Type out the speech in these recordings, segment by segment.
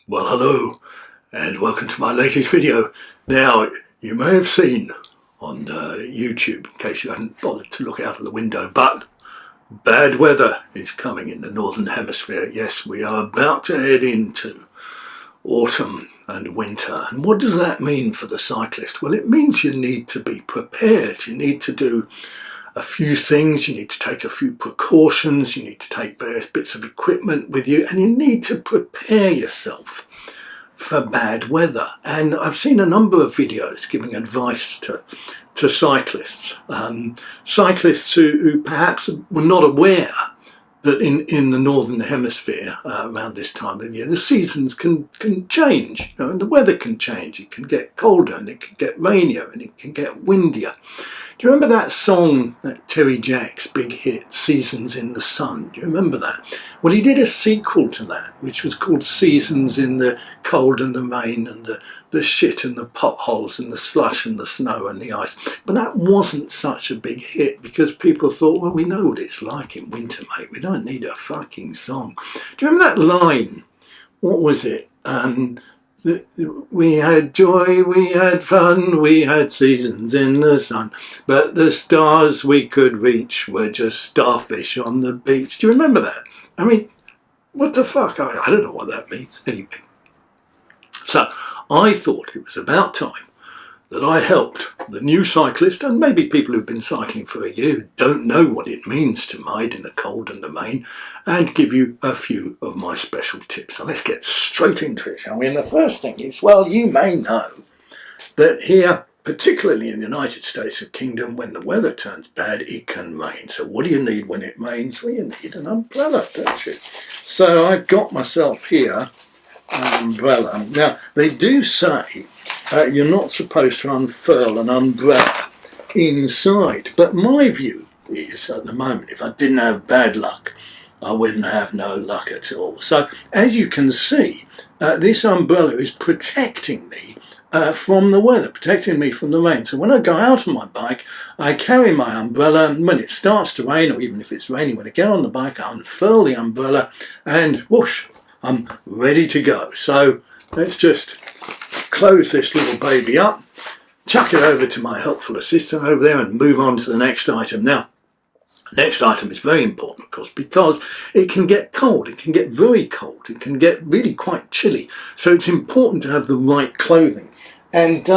Well, hello and welcome to my latest video. Now, you may have seen on YouTube, in case you haven't bothered to look out of the window, but bad weather is coming in the Northern Hemisphere. Yes, we are about to head into autumn and winter. And what does that mean for the cyclist? Well, it means you need to be prepared. You need to do a few things, you need to take a few precautions, you need to take various bits of equipment with you, and you need to prepare yourself for bad weather. And I've seen a number of videos giving advice to cyclists, cyclists who perhaps were not aware that in the Northern Hemisphere around this time of year, the seasons can change, and the weather can change. It can get colder and it can get rainier and it can get windier. Do you remember that song, that Terry Jack's big hit, Seasons in the Sun? Do you remember that? Well, he did a sequel to that, which was called Seasons in the Cold and the Rain and the shit and the potholes and the slush and the snow and the ice. But that wasn't such a big hit because people thought, well, we know what it's like in winter, mate. We don't need a fucking song. Do you remember that line? What was it? We had joy, we had fun, we had seasons in the sun, but the stars we could reach were just starfish on the beach. Do you remember that? I mean, what the fuck? I don't know what that means. Anyway, so I thought it was about time that I helped the new cyclist, and maybe people who've been cycling for a year who don't know what it means to ride in the cold and the rain, and give you a few of my special tips. So let's get straight into it, shall we? And the first thing is, well, you may know that here, particularly in the United States of Kingdom, when the weather turns bad, it can rain. So what do you need when it rains? Well, you need an umbrella, don't you? So I've got myself here an umbrella. Now, they do say you're not supposed to unfurl an umbrella inside, but my view is, at the moment, if I didn't have bad luck, I wouldn't have no luck at all. So, as you can see, this umbrella is protecting me from the weather, protecting me from the rain. So when I go out on my bike, I carry my umbrella, and when it starts to rain, or even if it's raining, when I get on the bike, I unfurl the umbrella, and whoosh, I'm ready to go. So let's just close this little baby up, chuck it over to my helpful assistant over there, and move on to the next item. Now, the next item is very important, of course, because it can get cold, it can get very cold, it can get really quite chilly. So it's important to have the right clothing. And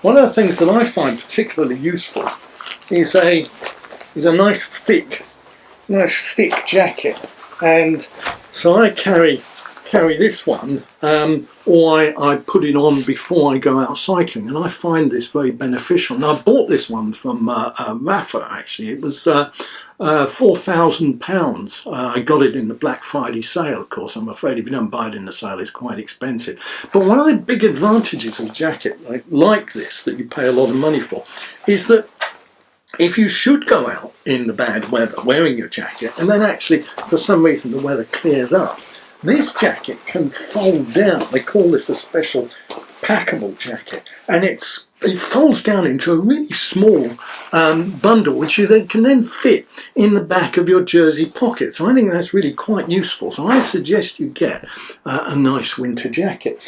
one of the things that I find particularly useful is a nice thick jacket. And so I carry this one, or I put it on before I go out cycling, and I find this very beneficial. And I bought this one from Rafa, actually. It was £4,000. I got it in the Black Friday sale, of course. I'm afraid if you don't buy it in the sale, it's quite expensive. But one of the big advantages of a jacket like this, that you pay a lot of money for, is that if you should go out in the bad weather wearing your jacket, and then actually for some reason the weather clears up, this jacket can fold down. They call this a special packable jacket, and it folds down into a really small bundle, which you can then fit in the back of your jersey pocket. So I think that's really quite useful. So I suggest you get a nice winter jacket.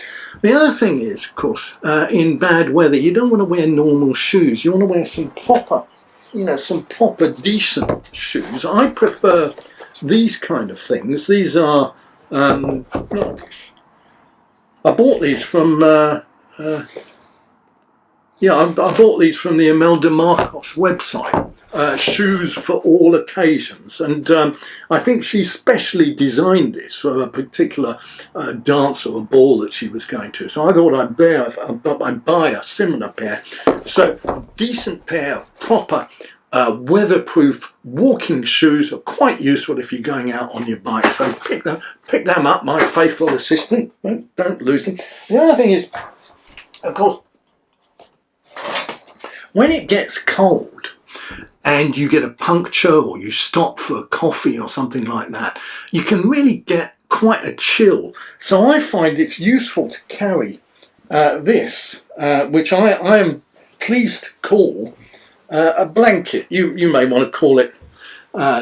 The other thing is, of course, in bad weather, you don't want to wear normal shoes. You want to wear some proper decent shoes. I prefer these kind of things. These are I bought these from I bought these from the Imelda Marcos website, shoes for all occasions, and I think she specially designed this for a particular dance or a ball that she was going to. So I thought I'd buy a similar pair. So a decent pair of proper weatherproof walking shoes are quite useful if you're going out on your bike. So pick them up, my faithful assistant. Don't lose them. The other thing is, of course, when it gets cold and you get a puncture or you stop for a coffee or something like that, you can really get quite a chill. So I find it's useful to carry this, which I am pleased to call a blanket. You may want to call it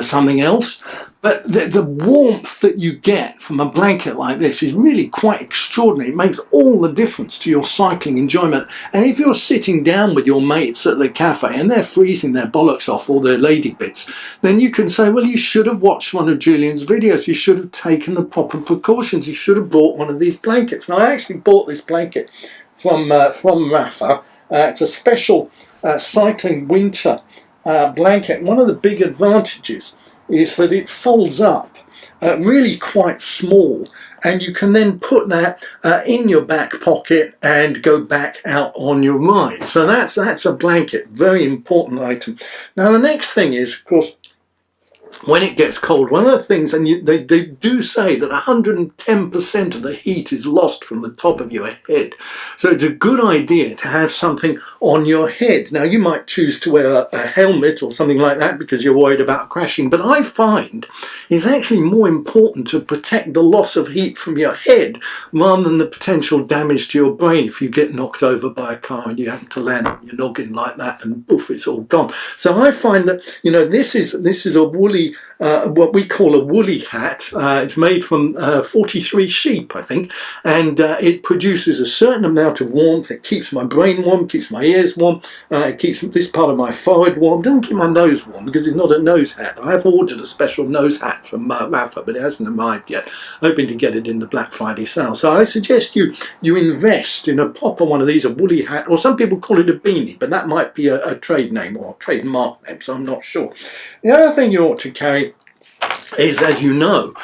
something else. But the warmth that you get from a blanket like this is really quite extraordinary. It makes all the difference to your cycling enjoyment. And if you're sitting down with your mates at the cafe and they're freezing their bollocks off, or their lady bits, then you can say, well, you should have watched one of Julian's videos. You should have taken the proper precautions. You should have bought one of these blankets. Now, I actually bought this blanket from Rafa. It's a special cycling winter blanket. One of the big advantages is that it folds up really quite small, and you can then put that in your back pocket and go back out on your ride. So that's a blanket, very important item. Now the next thing is, of course, when it gets cold, one of the things, and they do say that 110% of the heat is lost from the top of your head. So it's a good idea to have something on your head. Now, you might choose to wear a helmet or something like that because you're worried about crashing. But I find it's actually more important to protect the loss of heat from your head rather than the potential damage to your brain if you get knocked over by a car and you happen to land on your noggin like that and poof, it's all gone. So I find that, you know, this is a woolly, what we call a woolly hat. It's made from 43 sheep, I think, and it produces a certain amount of warmth. It keeps my brain warm, keeps my ears warm, it keeps this part of my forehead warm. It doesn't keep my nose warm because it's not a nose hat. I have ordered a special nose hat from Rafa, but it hasn't arrived yet. Hoping to get it in the Black Friday sale. So I suggest you invest in a proper one of these, a woolly hat, or some people call it a beanie, but that might be a trade name or a trademark name, so I'm not sure. The other thing you ought to carry is, as you know,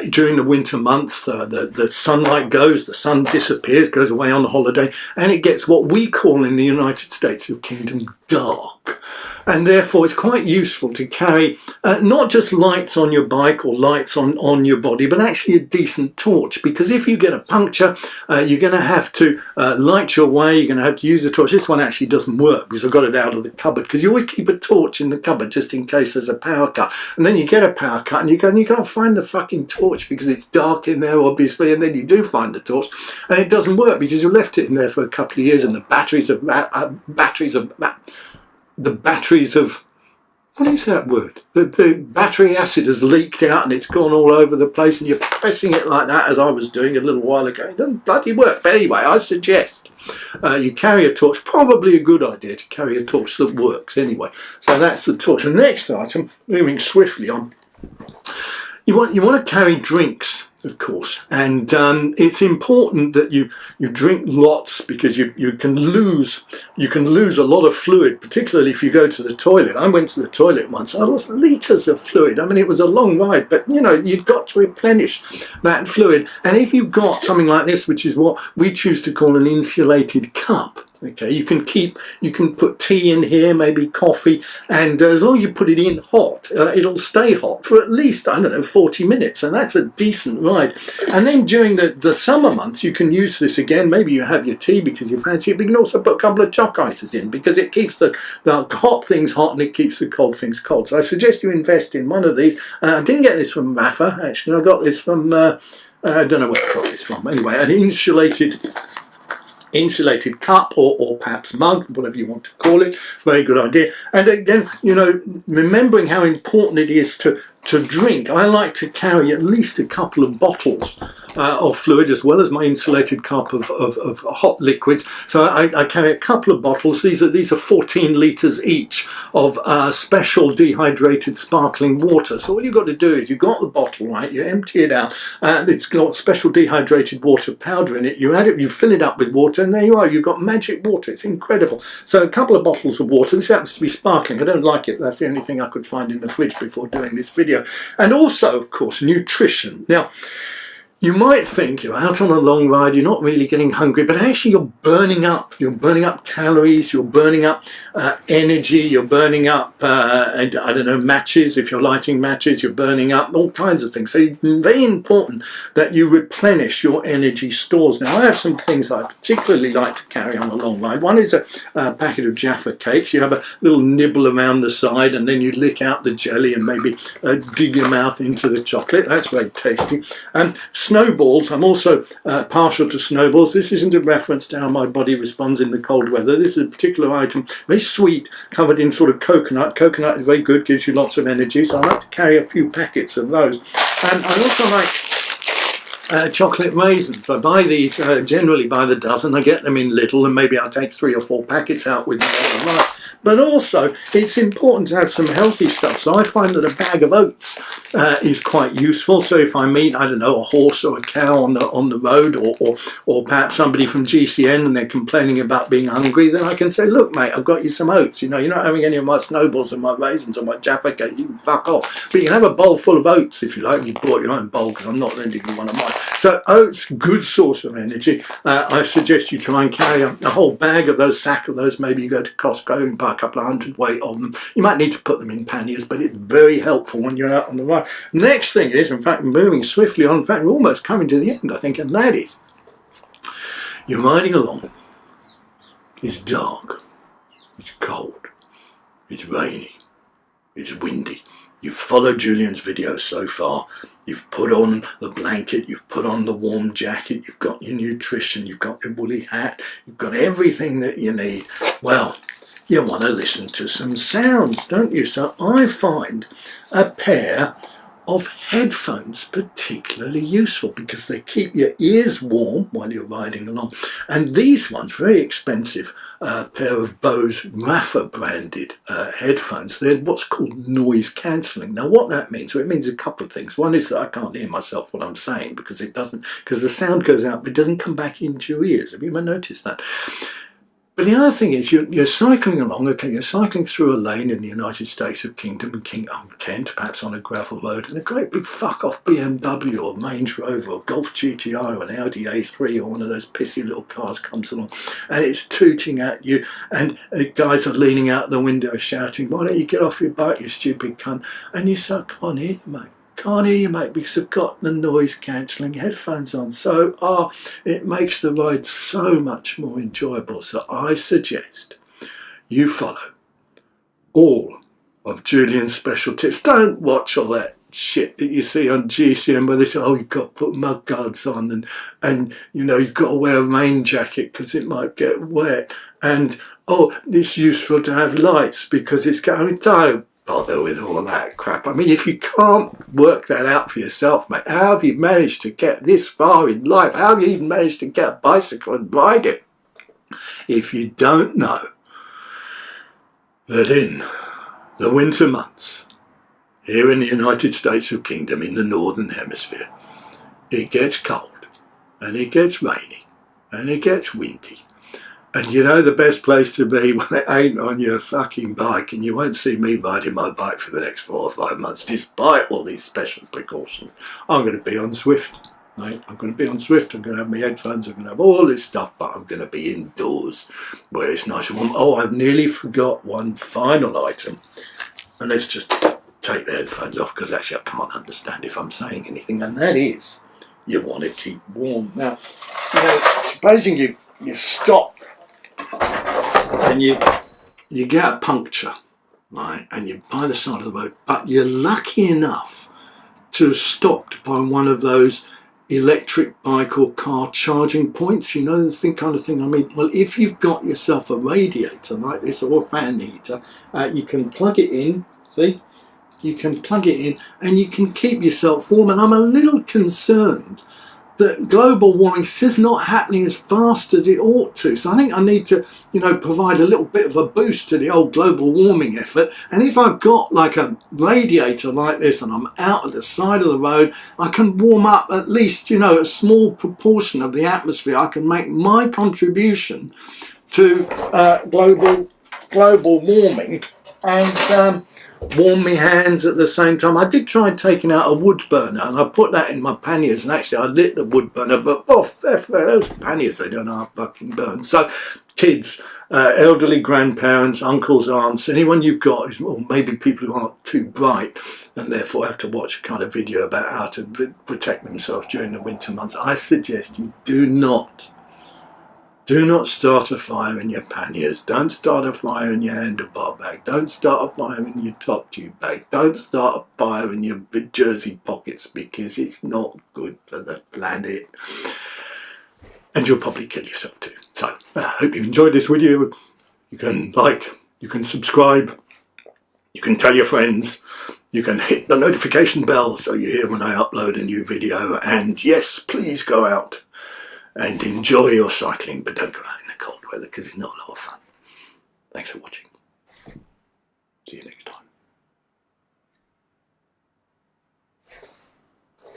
during the winter months, the sunlight goes, the sun disappears, goes away on holiday, and it gets what we call in the United States of Kingdom dark. And therefore it's quite useful to carry not just lights on your bike or lights on your body, but actually a decent torch, because if you get a puncture, you're going to have to light your way, you're going to have to use a torch. This one actually doesn't work because I've got it out of the cupboard, because you always keep a torch in the cupboard just in case there's a power cut. And then you get a power cut and you can't find the fucking torch because it's dark in there, obviously, and then you do find the torch and it doesn't work because you left it in there for a couple of years and the batteries of what is that word? The battery acid has leaked out and it's gone all over the place, and you're pressing it like that, as I was doing a little while ago. It doesn't bloody work. But anyway, I suggest you carry a torch. Probably a good idea to carry a torch that works anyway. So that's the torch. The next item, moving swiftly on, you want to carry drinks, of course, and it's important that you drink lots, because you can lose a lot of fluid, particularly if you go to the toilet. I went to the toilet once. I lost litres of fluid. I mean, it was a long ride, but you know, you've got to replenish that fluid. And if you've got something like this, which is what we choose to call an insulated cup, okay, you can put tea in here, maybe coffee, and as long as you put it in hot, it'll stay hot for at least, I don't know, 40 minutes, and that's a decent ride. And then during the summer months, you can use this again. Maybe you have your tea because you fancy it, but you can also put a couple of choc ices in, because it keeps the hot things hot and it keeps the cold things cold. So I suggest you invest in one of these. I didn't get this from Rafa, actually. I got this from, I don't know where I got this from. Anyway, an insulated cup or perhaps mug, whatever you want to call it. Very good idea. And again, you know, remembering how important it is to drink, I like to carry at least a couple of bottles of fluid, as well as my insulated cup of hot liquids. So I carry a couple of bottles. These are 14 litres each of special dehydrated sparkling water. So all you've got to do is, you've got the bottle, right, you empty it out, it's got special dehydrated water powder in it, you add it, you fill it up with water, and there you are, you've got magic water. It's incredible. So a couple of bottles of water. This happens to be sparkling. I don't like it. That's the only thing I could find in the fridge before doing this video. And also, of course, nutrition. Now, you might think you're out on a long ride, you're not really getting hungry, but actually you're burning up calories, you're burning up energy, you're burning up, I don't know, matches. If you're lighting matches, you're burning up all kinds of things. So it's very important that you replenish your energy stores. Now, I have some things I particularly like to carry on a long ride. One is a packet of Jaffa cakes. You have a little nibble around the side, and then you lick out the jelly and maybe dig your mouth into the chocolate. That's very tasty. And Snowballs, I'm also partial to snowballs. This isn't a reference to how my body responds in the cold weather. This is a particular item, very sweet, covered in sort of coconut. Coconut is very good, gives you lots of energy, so I like to carry a few packets of those. And I also like chocolate raisins. I buy these generally by the dozen. I get them in little, and maybe I'll take 3 or 4 packets out with me. But also, it's important to have some healthy stuff. So I find that a bag of oats is quite useful. So if I meet, I don't know, a horse or a cow on the road, or perhaps somebody from GCN and they're complaining about being hungry, then I can say, look, mate, I've got you some oats. You know, you're not having any of my snowballs or my raisins or my Jaffa cake. You can fuck off. But you can have a bowl full of oats if you like. You brought your own bowl, because I'm not lending you one of mine. So oats, good source of energy. I suggest you try and carry a whole bag of those, sack of those. Maybe you go to Costco and buy a couple of hundredweight of them. You might need to put them in panniers, but it's very helpful when you're out on the road. Next thing is, in fact, moving swiftly on, in fact, we're almost coming to the end, I think, and that is, you're riding along, it's dark, it's cold, it's rainy, it's windy. You've followed Julian's videos so far. You've put on the blanket, you've put on the warm jacket, you've got your nutrition, you've got your woolly hat, you've got everything that you need. Well, you want to listen to some sounds, don't you? So I find a pair of headphones particularly useful, because they keep your ears warm while you're riding along. And these ones, very expensive, pair of Bose Rafa branded headphones. They're what's called noise cancelling. Now what that means, well, it means a couple of things. One is that I can't hear myself what I'm saying, because the sound goes out but it doesn't come back into your ears. Have you ever noticed that? But the other thing is, you're cycling along, okay, you're cycling through a lane in the United States of Kingdom and Kent, perhaps on a gravel road, and a great big fuck-off BMW or Range Rover or Golf GTI or an Audi A3 or one of those pissy little cars comes along, and it's tooting at you, and guys are leaning out the window shouting, why don't you get off your bike, you stupid cunt, and you say, I can't hear you, mate. Can't hear you, mate, because I've got the noise cancelling headphones on. So it makes the ride so much more enjoyable. So I suggest you follow all of Julian's special tips. Don't watch all that shit that you see on GCN where they say, oh, you've got to put mud guards on, and you know, you've got to wear a rain jacket because it might get wet, and oh, it's useful to have lights because it's going, don't bother with all that crap. I mean, if you can't work that out for yourself, mate, how have you managed to get this far in life? How have you even managed to get a bicycle and ride it? If you don't know that in the winter months, here in the United States of Kingdom, in the Northern Hemisphere, it gets cold, and it gets rainy, and it gets windy. And you know the best place to be when it ain't on your fucking bike, and you won't see me riding my bike for the next 4 or 5 months, despite all these special precautions. I'm going to be on Zwift, right? I'm going to be on Zwift, I'm going to have my headphones, I'm going to have all this stuff, but I'm going to be indoors where it's nice and warm. Oh, I've nearly forgot one final item, and let's just take the headphones off, because actually I can't understand if I'm saying anything, and that is, you want to keep warm. Now, you know, supposing you stop and you get a puncture, right, and you're by the side of the road, but you're lucky enough to have stopped by one of those electric bike or car charging points, you know, the kind of thing I mean. Well, if you've got yourself a radiator like this or a fan heater, you can plug it in, see? You can plug it in and you can keep yourself warm. And I'm a little concerned that global warming is just not happening as fast as it ought to. So I think I need to, you know, provide a little bit of a boost to the old global warming effort. And if I've got like a radiator like this and I'm out at the side of the road, I can warm up at least, you know, a small proportion of the atmosphere. I can make my contribution to global warming and warm my hands at the same time. I did try taking out a wood burner, and I put that in my panniers, and actually I lit the wood burner, but those panniers, they don't have fucking burn. So kids, elderly grandparents, uncles, aunts, anyone you've got, or maybe people who aren't too bright and therefore have to watch a kind of video about how to protect themselves during the winter months, I suggest you do not Do not start a fire in your panniers. Don't start a fire in your handlebar bag. Don't start a fire in your top tube bag. Don't start a fire in your jersey pockets, because it's not good for the planet. And you'll probably kill yourself too. So, I hope you've enjoyed this video. You can like, you can subscribe, you can tell your friends, you can hit the notification bell so you hear when I upload a new video. And yes, please go out and enjoy your cycling, but don't go out in the cold weather because it's not a lot of fun. Thanks for watching. See you next time.